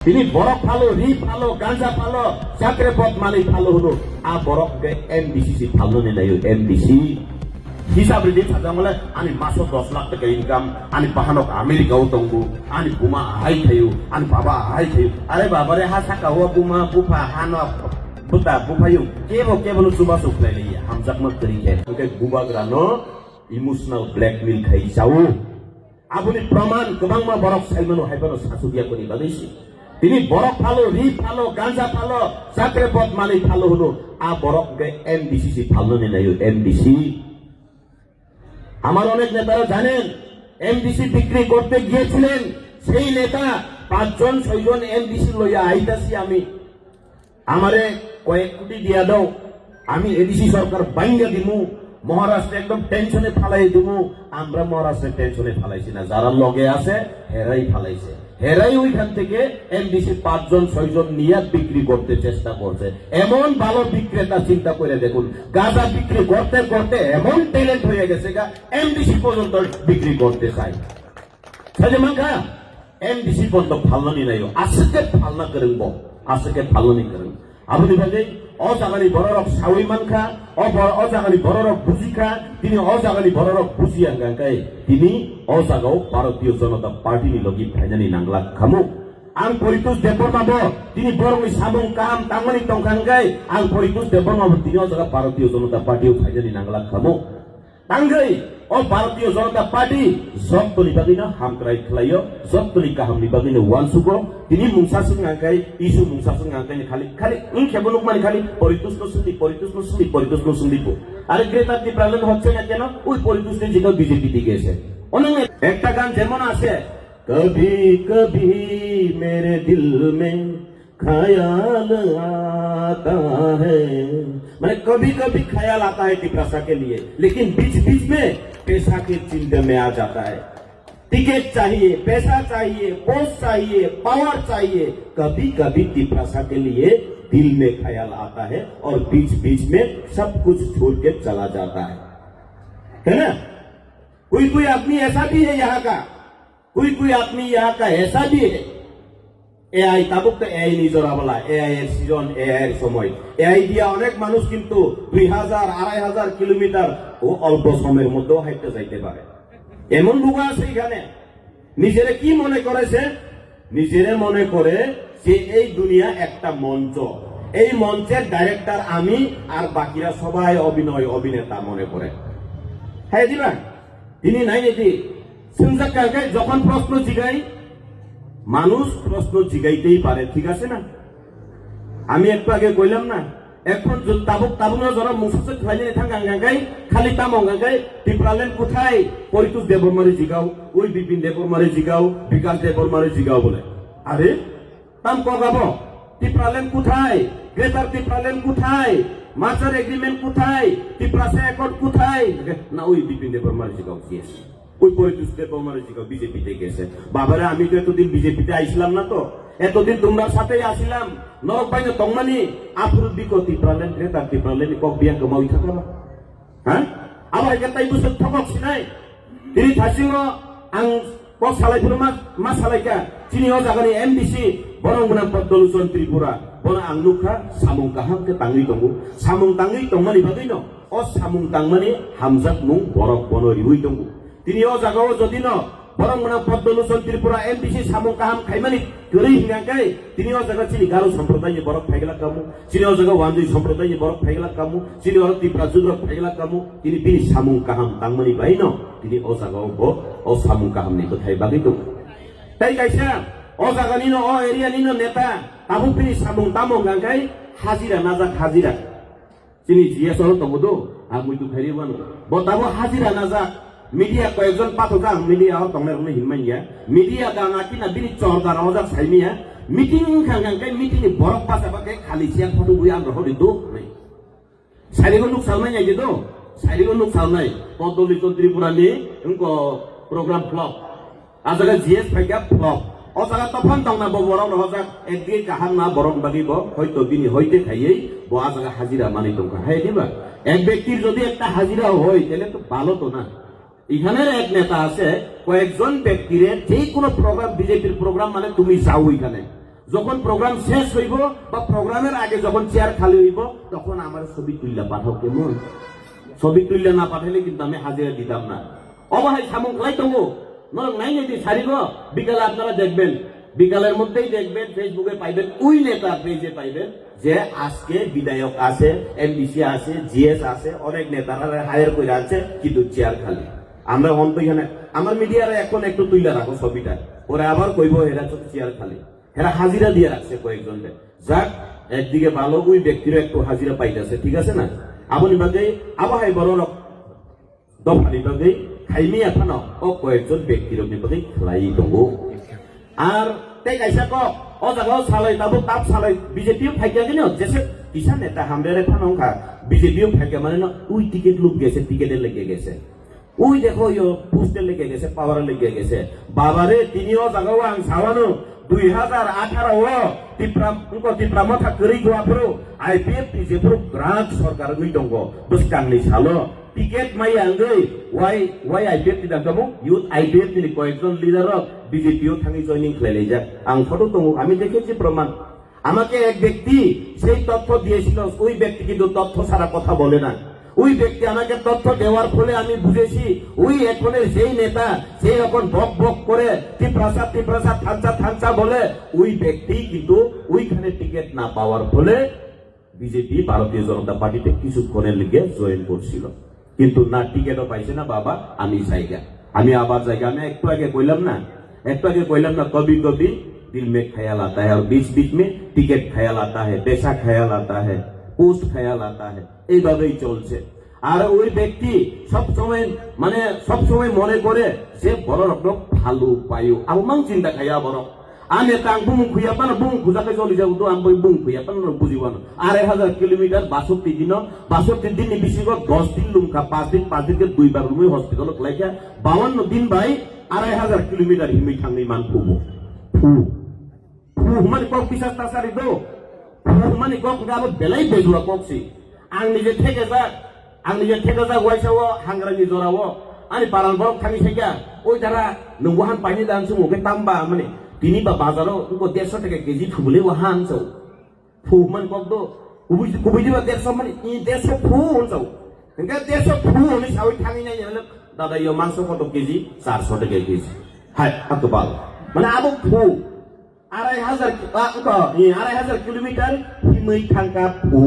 তিনি বরফ ফালো, রি ফালো, গাঁজা ফালো, চাকরে পথ মালিক ফালো হলো আ বরফকে এমডিসিসি ফালো নে নাই এমডিসি হিসাব রেডি থাকামলে আমি মাসো 10 লাখ টাকা ইনকাম আমি বাহানক আমেরিকাও তঙ্গু আমি বুমা হাই খাইও আমি বাবা হাই খাইও আরে বাবারে হা সাকাও বুমা বুফা হানো বুতা বুফাইও কেবল সুবা সুখলাই লইয়া হামজাক মত তরিকে ওকে গুবাগ্রানো ইমোশনাল ব্ল্যাকমেল খাই যাও আপনি প্রমাণ গোবাং মা বরফ সাইমানো হাইবানো সাসুদিয়া করি বাদেছি তিনি বরফ ফালো, রি ফালো, গাঁজা ফালো, চাকরে পথ মালিক ফালো হলো আ বরফকে এমডিসিসি ফালো নে নাই এমডিসি আমার অনেক নেতারা জানেন এমডিসি বিক্রি করতে গিয়েছিলেন সেই নেতা 5 জন 6 জন এমডিসি লইয়া আইতাছি আমি আমারে কয়েক কোটি দিয়া দাও আমি এডিসি সরকার বাইঙ্গা দিমু মহারাষ্ট্রে একদম টেনশনে ফালাই দিমু আমরা মহারাষ্ট্রে টেনশনে ফালাইছি না যারা লগে আছে হেরাই ফালাইছে হেরাই ওইখান থেকে এমডিসি 5 জন 6 জন নিয়ে বিক্রি করতে চেষ্টা করছে এমন ভালো বিক্রেতা চিন্তা করে দেখুন গাঁজা বিক্রি করতে করতে এমন ট্যালেন্ট হয়ে গেছে গা এমডিসি পর্যন্ত বিক্রি করতে চাই সাজে মাঙ্গা এমডিসি পর্যন্ত ফালনি নাই আজকে ফালনা করেন আজকে ফালনি করেন আপনি ভাবে অজাগানি বড়রক সাউই মানখা অজাগানি বড়রক বুঝিখা তিনি অজাগানি বড়রক বুঝিয়া গাঙ্কাই তিনি অজাগাও ভারতীয় জনতা পার্টি লগি ফাইনালি নাংলা খামু আং পরিতোষ দেবর মাব তিনি বরং সাবং কাম তাংমানি টংখানগাই আং পরিতোষ দেবর মাব তিনি অজাগা ভারতীয় জনতা পার্টিও ফাইনালি নাংলা খামু তাঙ্গাই ও ভারতীয় জনতা পার্টি জবতলি বাগিনা হামক্রাই খেলাইও জবতলি কাহামনি বাগিনা ওয়ানসুগো তিনি মুংসাসুং আঙ্কাই ইসু মুংসাসুং আঙ্কাই খালি খেবলুক মানে খালি পরিতোষ সুন্দীপ আরে গ্রেটার ডিপ্রাইভেট হচ্ছে না কেন ওই পরিতোষ যেটা বিজেপি দিকে এসে অনেক একটা গান যেমন আছে কভি কভি মেরে দিল মে ख्याल आता है मैंने कभी कभी ख्याल आता है टिप्रासा के लिए लेकिन बीच बीच में पैसा के चिंता में आ जाता है टिकट चाहिए पैसा चाहिए पोस्ट चाहिए पावर चाहिए कभी कभी टिप्रासा के लिए दिल में ख्याल आता है और बीच बीच में सब कुछ छोड़ के चला जाता है ना कोई आदमी ऐसा भी है यहाँ का कोई आदमी यहाँ का ऐसा भी है এআই তাবুক তো এআই নিজরা বলা এআই এর সিজন এআই এর সময় এআই দিয়া অনেক মানুষ কিন্তু 2000 2500 কিলোমিটার ও অল্প সময়ের মধ্যে হাইটে যাইতে পারে এমন লোক আছে এখানে নিজেরে কি মনে করেছে নিজেরে মনে করে যে এই দুনিয়া একটা মঞ্চ এই মঞ্চের ডাইরেক্টর আমি আর বাকিরা সবাই অভিনেতা মনে করে হ্যাঁ দিবা তিনি নাই এটি সিনজাক কাকাই যখন প্রশ্ন জিগাই মানুষ প্রশ্ন জিগাইতেই পারে ঠিক আছে না আমি একটু আগে কইলাম না এখন তাবুক যারা মুসাসে খাইলে থাঙ্গাঙ্গাই খালি তামঙ্গাঙ্গাই টিপ্রালেন কোথায় পরিতোষ দেববর্মারে জিগাও ওই বিপিন দেববর্মারে জিগাও বিকাশ দেববর্মারে জিগাও বলে আরে তাম কগাবো টিপ্রালেন কোথায় গ্রেটার টিপ্রালেন কোথায় মাস্টার এগ্রিমেন্ট কোথায় টিপ্রাসে অ্যাকর্ড কোথায় না ওই বিপিন দেববর্মারে জিগাও সিএস ওই পরিতোষ দেববর্মারে জিগাও বিজেপিতে গেছে বাবারে আমি তো এতদিন বিজেপিতে আইছিলাম না তো এতদিন তোমরা সাথেই আসিলাম নরক বাইনে তংমানি আফরুদ বিকো টিপ্রালেন গ্রেটার টিপ্রালেন কক বিয়াং কমাই থাকাবা হ্যাঁ আবার এটাই বুঝতে ঠকক সিনাই তিনি থাসিং আং কক সালাইফুর মা সালাইকা চিনিও জাগানি এমডিসি বরং গুনা পদ্মলোচন ত্রিপুরা বনা আংলুখা সামুং কাহামকে তাংলি দঙ্গু সামুং তাংলি তংমানি বাদইন ও সামুং তাংমানি হামজাক মুং বরক বনরি উই দঙ্গু তিনি ও জাগাও যদি ন বরং গুনা পদ্মলোচন ত্রিপুরা এমডিসি সামুং কাহাম খাইমানি গরি হিঙ্গাকাই তিনি ও জাগা চিনি গারো সম্প্রদায় বরক ফাইগলা কামু চিনি ও জাগা ওয়ানজুই সম্প্রদায় বরক ফাইগলা কামু চিনি ও ত্রিপুরা জুদ্র ফাইগলা কামু তিনি সামুং কাহাম তাংমানি বাইন তিনি ও জাগাও ও সামুং কাহাম নি কোথায় বাগি দঙ্গু তাই গাইছা ও জাগানি ন ও এরিয়া নি নেতা তাবু তিনি সামুং তামং গাঙ্গাই হাজিরা নাজাক হাজিরা চিনি জিএস হল তবুদো আর মুই তো ফেরিবানো বতাবো হাজিরা নাজাক মিডিয়া কয়েকজন পাঠকা মিডিয়া তংনের হিনমাইয়া মিডিয়া গানা কিনা বিনি চরদার অজাক সাইমিয়া মিটিং খাঙ্গাঙ্গাই মিটিং বরফ পাসাবাকে খালি সিয়াং ফটো বুই আন্দ্র হদি দো নাই সাইরিগো নুক সালনাই আইজে দো সাইরিগো নুক সালনাই পদ্মলিত ত্রিপুরানি ইনকো প্রোগ্রাম ফ্লপ আজাga জিএস ফাইকা ফ্লপ অজাগা তখন তংনা বরং হজাক একদিকে কাহাম না বরং বাগিব হয়তো বিনি হইতে খাইয়েই ব আজাগা হাজিরা মানি দঙ্কা হাই দিবা এক ব্যক্তির যদি একটা হাজিরা হয় তাহলে তো ভালো তো না এখানের এক নেতা আছে কয়েকজন ব্যক্তির যে কোনো প্রোগ্রাম বিজেপির প্রোগ্রাম মানে তুমি যাও এখানে যখন প্রোগ্রাম শেষ হইব বা প্রোগ্রামের আগে যখন চেয়ার খালি হইব তখন আমার ছবি তুললে পাঠাও, কেমন? ছবি তুললে না পাঠাইলে কিন্তু আমি হাজিরা দিতাম না। অবহাই সামুক লাই তো নরক নাই যদি ছাড়িব। বিকালে আপনারা দেখবেন, বিকালের মধ্যেই দেখবেন, ফেসবুকে পাইবেন, ওই নেতা পেজে পাইবেন যে আজকে বিধায়ক আছে, এমডিসি আছে, জিএস আছে, অনেক নেতারা হায়ার করে আছে, কিন্তু চেয়ার খালি। আমরা অন্ত এখানে আমার মিডিয়ারে এখন একটু তুইলা রাখো ছবিটা, ওরা আবার কইব এরা তো চেয়ার খালি, এরা হাজিরা দিয়ে রাখছে কয়েকজনকে। যাক, একদিকে ভালো, ওই ব্যক্তিরও একটু হাজিরা পাইতেছে, ঠিক আছে না? আপনি বাদে আবহাই বড় দফানি বাদে খাইমি এখানো ও কয়েকজন ব্যক্তির বিপদে খেলাই দङ। আর তাই কাইসা ক ও জায়গাও সালাই তাবো তাপ সালাই বিজেপিও ফাইকা কিনো যেসে কিসা নেতা হামরে ফানংখা বিজেপিও ফাইকা মানে না ওই টিকিট লুক গেছে, টিকিটে লেগে গেছে, ওই দেখো ইয়ো পোস্টে লেগে গেছে, পাওয়ারে লেগে গেছে। বাবারে তিনিও জায়গাও আং সাওয়ানো 2018 টিপ্রামো থাকরি গোয়াফोरो आईपीएफ जेफोर ग्रांट सरकार गई दङ बसकांनि सालो टिकेट माइ आंगै वाइ आईपीएफ नि दामो यूथ आईपीएफ नि কয়েকজন লিডার বিজেপিও থাকি জয়েনিং খেলাই যা আং ফটো দङ, আমি দেখেছি প্রমাণ। আমাকে এক ব্যক্তি সেই তথ্য দিয়েছিল, ওই ব্যক্তি কিন্তু তথ্য ছাড়া কথা বলে না। ওই ব্যক্তি আমাকে তথ্য দেওয়ার ফলে আমি বুঝেছি ওই এখনের সেই নেতা সেই রকম বক বক করে টিপ্রাসা থানচা বলে ওই ব্যক্তি কিন্তু ওইখানে টিকিট না পাওয়ার ফলে বিজেপি ভারতীয় জনতা পার্টিতে কিছুক্ষণের লিগে জয়েন করছিল, কিন্তু না টিকিটও পাইছে না। বাবা আমি আমি আবার জায়গা আমি একটু আগে কইলাম না কবি কবি दिल में ख्याल आता है और बीच बीच में टिकट ख्याल आता है, पैसा ख्याल आता है, পোস্ট খেয়াল আতা হয়, এইভাবেই চলছে। আর ওই ব্যক্তি সবসময় মনে করে সে বড় রকম ভালো পায়ু আলমাং চিন্তা খাইয়া বড় আমি তাং বুং খুইয়া পান বুং খুজাকে চলে যাবো তো আমি বুং খুইয়া পান বুঝিব না। 2500 কিলোমিটার 62 দিন বেশি 10 দিন লুমখা 5 দিনকে 2 বার লুমি হসপিটাল লাইকা 52 দিন ভাই 2500 কিলোমিটার হিমি থাংনি মান ফুবো ফু মানে কক পিসাস তাসারি দো মানে কক গাবো বেলাই বেজুয়া ককছি आं निजे ठेके जा वाइसावो हांग्रानि जरावो आनि पारान बरक थांनि साइगा ओइ दारा नंगोहान पाइनि दान समावके तामबा माने तिनि बा बाजाराव उनको 150 टाका केजि थुबले वहान चौ फु मन ककदो कुबुइदिबा 150 माने 150 फु होनचौ नंगा 150 फु होनि सावै थांनि नाय मतलब दादा यो मांस कत केजि 400 टाका केजि हाय अकबाल माने आबो फु 2500 किलोमीटर हिमै थांगा फु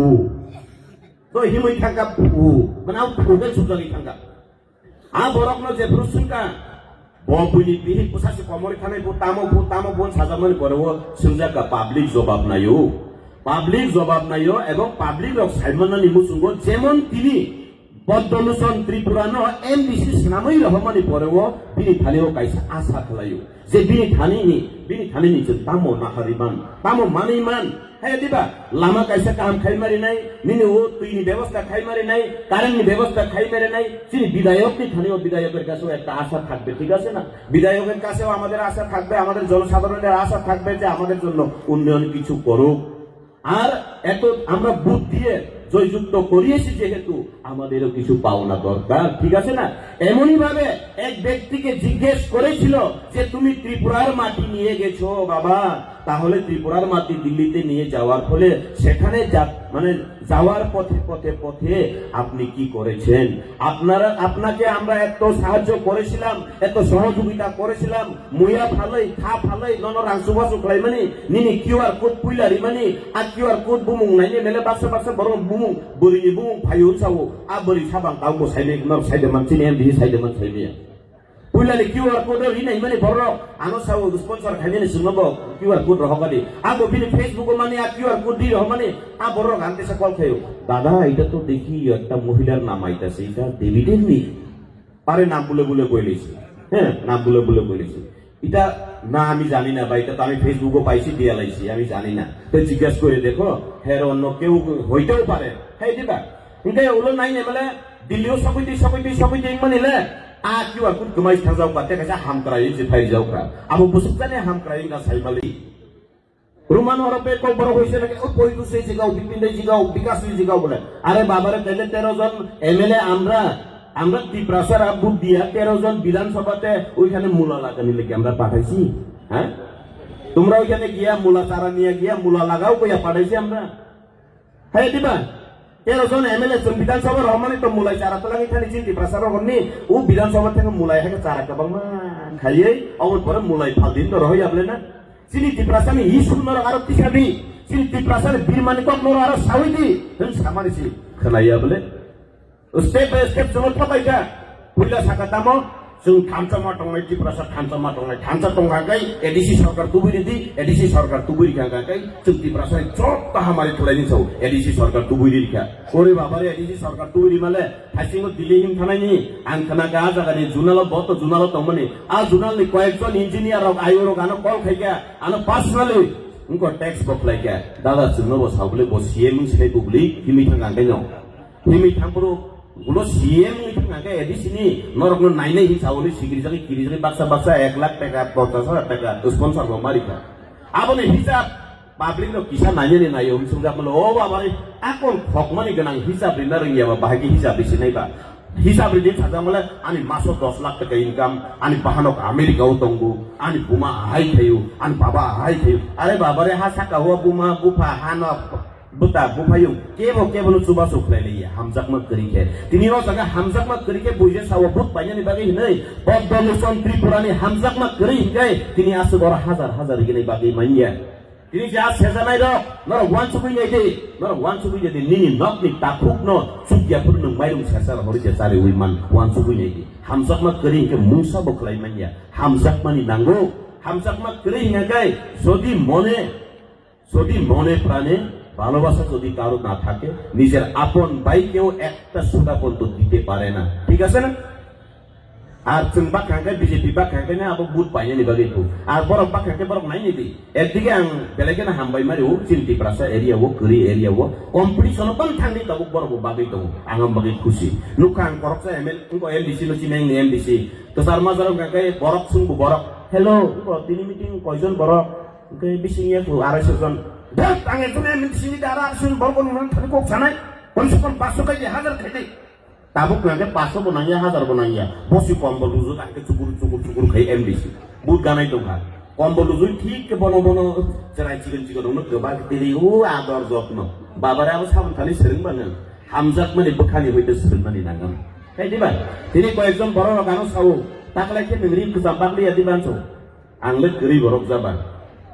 तो हिमै थांगा फु माने आउ फुगे सुजलि थांगा आ बरकनो जे ब्रुसुनका बपुनि बिहि पुसासि कमरि थानाय तामो बोन साजामनि परव सुनजाका पाब्लिक जवाब नायो एवं पाब्लिक रक साइमननि मुसुंगो जेमन तिनि बदलुसन त्रिपुरानो एमडीसी नामै रहमानि परव बिनि थानेव काइसा आशा खालायो जे बिनि थानिनि जे तामो नाहारिमान तामो मानिमान हे दिबा लामा काइसा काम खाइमारि नाय निनि ओ तुइनि व्यवस्था खाइमारि नाय कारेन्टनि व्यवस्था खाइमारि नाय যিনি বিধায়কনি থানিও বিধায়কের কাছেও একটা আশা থাকবে, ঠিক আছে না? বিধায়কের কাছেও আমাদের আশা থাকবে, আমাদের জনসাধারণের আশা থাকবে যে আমাদের জন্য উন্নয়ন কিছু করুক। আর এত আমরা বুথ দিয়ে জয়যুক্ত করিয়েছি যেহেতু আমাদেরও কিছু পাওনা দরকার, ঠিক আছে না? এমনই ভাবে এক ব্যক্তিকে জিজ্ঞেস করেছিল যে তুমি ত্রিপুরার মাটি নিয়ে গেছো বাবা, তাহলে ত্রিপুরার মাটি দিল্লিতে নিয়ে যাওয়ার ফলে সেখানে যাওয়ার পথে আপনি কি করেছেন? আপনাকে আমরা এত সাহায্য করেছিলাম, এত সহযোগিতা করেছিলাম, মুয়া ফালাই খা ফালাই নন রাংসুবা সুকলাই মানে নিনি কিউআর কোড পুইলারি মানে আর কিউআর কোড বুমুং নাইনে মেলে বাক্সা বরং বুমুং বরিনি বুমুং ফায়ুন সাবো আ বরি সাবাং তাও সাইনে নর সাইদে মানছিনি এমডি সাইদে মান সাইনে পুইলালি কিউআর কোড রিনাই মানে বড় আনো সাবো স্পন্সর খাইনে সুনবো কিউআর কোড রহকাদি আগো বিনি ফেসবুক মানে আর কিউআর কোড দি রহমানে আ বড় গানতে সে কল খায়ো দাদা এটা তো দেখি একটা মহিলার নাম আইতাছে, এটা দেবীদের নি পারে নাম বলে কইলেছি, হ্যাঁ নাম বলে কইলেছি, এটা না আমি জানি না ভাই, এটা তো আমি ফেসবুকও পাইছি দিয়া লাইছি, আমি জানি না, তো জিজ্ঞাসা করে দেখো হ্যাঁ অন্য কেউ হইতেও পারে। হ্যাঁ দিবা কিন্তু ওগুলো নাই মানে দিল্লিও সবইতে মানিলে आ किउआर कोड गमाइ थांजाव बाते कासा हामक्रायै जे फाइ जावका आबो बुसुकजाने हामक्रायै ना साइमाली रुमान हरपे को बरो होइसे ना ओ पयगु से जिगाव बिपिनदै जिगाव विकासनि जिगाव बोले আরে বাবারে তাইলে 13 জন এমএলএ আমরা ত্রিপ্রাসার আবু দিয়া 13 জন বিধানসভাতে ওইখানে মূলা লাগানি লাগি আমরা পাঠাইছি, হ্যাঁ তোমরা ওইখানে গিয়া মূলা চারা নিয়ে গিয়া মূলা লাগাও কইয়া পাঠাইছি আমরা। হ্যাঁ দিবা 13 জন এমএলএ বিধানসভার রহমানিত মূলাই চারা তো লাগি খালি চিন্তি প্রচার করনি ও বিধানসভা থেকে মূলাই হেকে চারা কাবাং না খাইয়ে অবর পরে মূলাই ফালদিন তো রহই আপলে না চিনি টিপ্রাসানি ই সুন্দর আরো তিসাবি চিনি টিপ্রাসানি বীরমানিকক নর আরো সাউইদি হেন সামানিছি খালাইয়া বলে স্টেপ বাই স্টেপ जों थाबायगा पुइला साका दामो जों थामचमा टंनाय टिप्रासा थामचमा टंनाय थामचा टंगाकै एडिसि सरकार तुबुरिदि एडिसि सरकार तुबुरि गागाकै जों टिप्रासा चोट हामारि थलायनि छौ एडिसि सरकार तुबुरिखा ओरे बाबारे एडिसि सरकार तुबुरि माले हासिङो दिल्ली हिम थानायनि आं खाना गा जागानि जुनाल बत जुनाल तमनि आ जुनालनि कयेकजन इन्जिनियर रक आयो गानो कल खाइगा आनो पर्सनली उनको टैक्स बखलाइगा दादा जोंनो बसावले बसिए मुं सिनाय बुगलि हिमि थांगांदै न हिमि थांबरो गुलो सीएम नि थांगांगा एडिसिनि नरकनो नायनाय हिसाबनि सिगिरिजानि किरिजानि बाक्सा 1 लाख टाका 50,000 टाका स्पन्सर को मारिका आबने हिसाब पाब्लिक नो किसा नायनि नायो सुंगा मलो ओ बाबा आकोन खकमानि गोनां हिसाब रिना रंगियाबा बाहागि हिसाब बिसिनायबा हिसाब रिदि थाजामले आनि मासो 10 लाख टाका इनकाम आनि बाहानक आमेरिकाव दंगु आनि बुमा हाइ थायो आनि बाबा हाइ थायो अरे बाबा रे हा साका हुआ बुमा बुफा हानो बुता बुफायो केबो चुबा सुखलायलिया हामजाकमा करिके तिनि रो जगा हामजाकमा करिके बुजे साव बुत बायनि बागै हिनै पद्मभूषण त्रिपुरानि हामजाकमा करि हिगाय तिनि आसु बर हजार गिनै बागै मानिया तिनि जा सेजानाय र नर वान सुबुइनाय दे नर वान सुबुइनाय दे निनि नकनि ताखुकनो सुगियाफोर नों माइरं सासार हरिजे सारे उइमान वान सुबुइनाय दे हामजाकमा करि हिके मुंसा बखलाय मानिया हामजाकमानि नांगौ हामजाकमा करि हिगाय যদি মনে প্রাণে ভালোবাসা যদি কারো না থাকে নিজের আপন ভাইকেও একটা সুতা পর্যন্ত দিতে পারে না ঠিক আছে না আর जों बाखांखाय বিজেপি बाखांखाय না আবো বুট পাইনি বাগैखौ আর বরক बाखांखाय বরক নাই নিদি একদিকে আं বেলেগে না হামবাই মারিও চিন্তি প্রাসা এরিয়াও করি এরিয়াও কম্পিটিশন কোন থাंनि তাবুক বরক বাগै दं आं बागै खुशी नुखां करकसा एमएल इनको एमडीसी नो चिनाय एमडीसी तो सारमा जाराव गांखाय बरक सुंबु बरक हेलो दिनै मिटिं कयजन बरक ओमफ्राय बिसिनिया 250 जन dak angin tu ni sini darah sun borgon nan thani kok sanai konsepon 500 kaji 1000 khai tabuk nanti 500 bonanya 1000 bonanya bosi kombol luzu angke cukur khai MDC but ganai dong kan kombol luzu ঠিক ke bono cerai cigon dong ke ba tiri ador jokno babare abu sabun kali sering banget hamzat mani bekhani hoite sering mani nangam kai diba tini koyekjon boro gano sawu taklai ke ngri kesambak dia dibanso angle geri borok jaban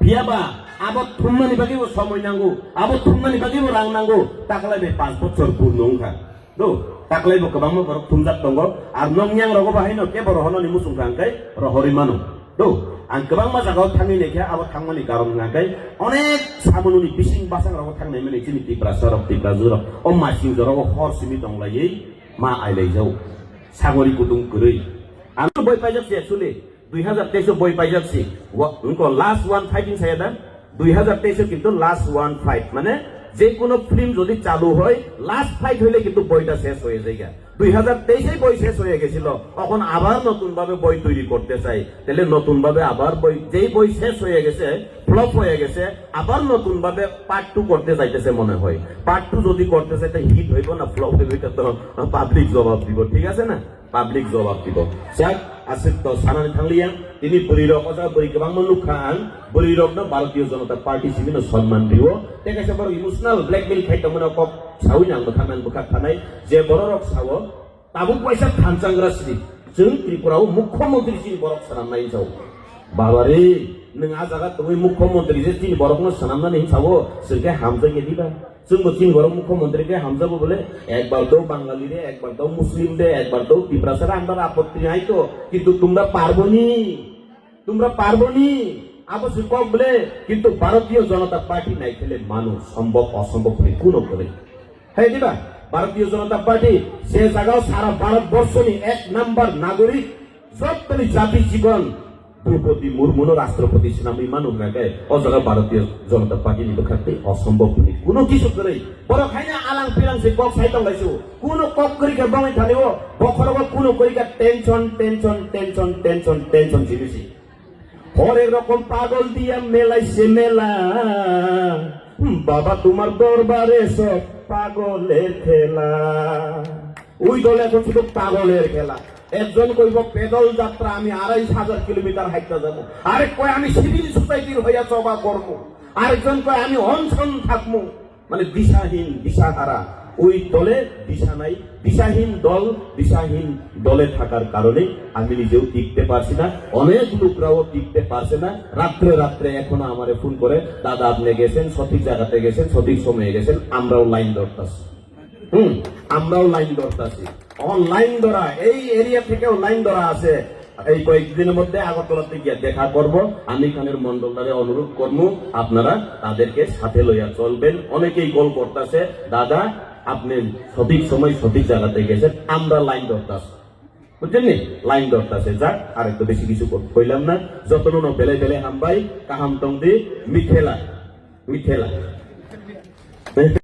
biaba আবো থুমনানি বাগিবো সময় নাঙ্গো আবো থুমনানি বাগিবো রাং নাঙ্গো তাকলাইবে 5 বছর পুরনংখা দো তাকলাইবো गोबां বরক থুমজাত দঙ্গ আর নংয়াং রগো বাহাইনো কে বড় হননি মুসুংখাंखाय रहरि मानु दो आं गोबां माजागाव थाङै लेखा आबो थांमानि कारन नांखाय अनेक सामनुनि बिसिं बासां रगो थांनाय मेने चिनि टिप्रा सरक टिप्रा जुरक अ मासिं जरगो हरसिमि दंलायै मा आइलायजौ सागरि गुदुं गरै आं बय पाइजाब सेसुले 2023 बय पाइजाबसि उनको लास्ट वन फाइटिं सायादा 2023 কিন্তু লাস্ট ওয়ান ফাইট মানে যে কোনো ফিল্ম যদি চালু হয় লাস্ট ফাইট হইলে কিন্তু বইটা শেষ হয়ে যায় 2023 বই শেষ হয়ে গেছিল এখন আবার নতুন ভাবে বই তৈরি করতে চাই তাহলে নতুন ভাবে আবার বই যেই বই শেষ হয়ে গেছে ফ্লপ হয়ে গেছে আবার নতুন ভাবে পার্ট 2 করতে যাইতেছে মনে হয় পার্ট 2 যদি করতে চাই তা হিট হইব না ফ্লপ হইব এটা তো পাবলিক জবাব দিব ঠিক আছে না পাবলিক জবাব দিব স্যার আসে তো সানানি থাংলিয়া তিনি বলিরক কথা বই गोबां মনুখান বলিরকনো ভারতীয় জনতা পার্টি সিমিনো সম্মান দিব তেকাছে বড় ইমোশনাল ব্ল্যাকমেল খাইতমন কক সাউইনা মখামান বখা থানাय যে বড়রক সাও তাবুক পয়সা থানচাंग्रासि जों त्रिपुराव मुख्यमंत्री सिन बरक सानामनाय जाव बाबारे नों आ जागा तुमै मुख्यमंत्री जे तीन बरकनो सानामनानै हिसाबो सोरके हामजा गेदिबा जोंबो तीन बरक मुख्यमंत्री के हामजाबो बोले একবার দাও বাঙালি রে একবার দাও মুসলিম রে একবার দাও ত্রিপুরার আমরা আপত্তি নাই তো কিন্তু তোমরা পারবনি আবশ্যক বলে কিন্তু ভারতীয় জনতা পার্টি নাই খেলে মানুষ সম্ভব অসম্ভব কোনো করে হ্যাঁ দিবা ভারতীয় জনতা পার্টি সে জায়গাও সারা ভারতবর্ষনি 1 নাম্বার নাগরিক সবতলি জাতি জীবন দ্রৌপদী মুর্মুর রাষ্ট্রপতি নামে মানুষ নাকি ও জায়গা ভারতীয় জনতা পার্টি নিবখাতে অসম্ভব কোনো কিছু করে বড় খাইনা আলাং পিলাং সে কক সাইতং লাইছো কোনো কক করি কে বাঙাই থালিও বখরব কোনো করি কে টেনশন জিনিসি হরেক রকম পাগল দিয়া মেলাইছে মেলা বাবা তোমার দরবারে সব পাগলের খেলা ওই দলে এখন শুধু পাগলের খেলা একজন কইব পেদল যাত্রা আমি 2500 কিলোমিটার হাইটা যাব, আরেক কয় আমি সিভিল সোসাইটির হইয়া সভা করব, আরেকজন কয় আমি অনশন থাকবো। মানে দিশাহীন, দিশাহারা, ওই দলে দিশা নাই। দিশাহীন দল, দিশাহীন দলে থাকার কারণে আমি নিজেও টিকতে পারছি না, অনেক লোকরাও টিকতে পারছে না। রাত্রে রাত্রে এখনো আমারে ফোন করে, দাদা আপনি গেছেন সঠিক জায়গাতে, গেছেন সঠিক সময়ে গেছেন, আমরাও লাইন ধরতাছি। আমরাও লাইন ধরতাছি। লাইন ধরা, এই এরিয়া থেকেও লাইন ধরা আছে। এই কয়েকদিনের মধ্যে আগরতলাতে গিয়ে দেখা করব। আমি খানের মন্ডলদারে অনুরোধ করবো আপনারা তাদেরকে সাথে লইয়া চলবেন। অনেকেই কল করতেছে, দাদা আপনি সঠিক সময় সঠিক জায়গাতে গেছেন, আমরা লাইন ধরতাছি, বুঝছেন নি? লাইন ধরতাছে। যাক, আর একটু বেশি কিছু কইলাম না। যতন বেলে বেলে হামবাই কাহাম টং দি মিঠেলা মিঠেলা।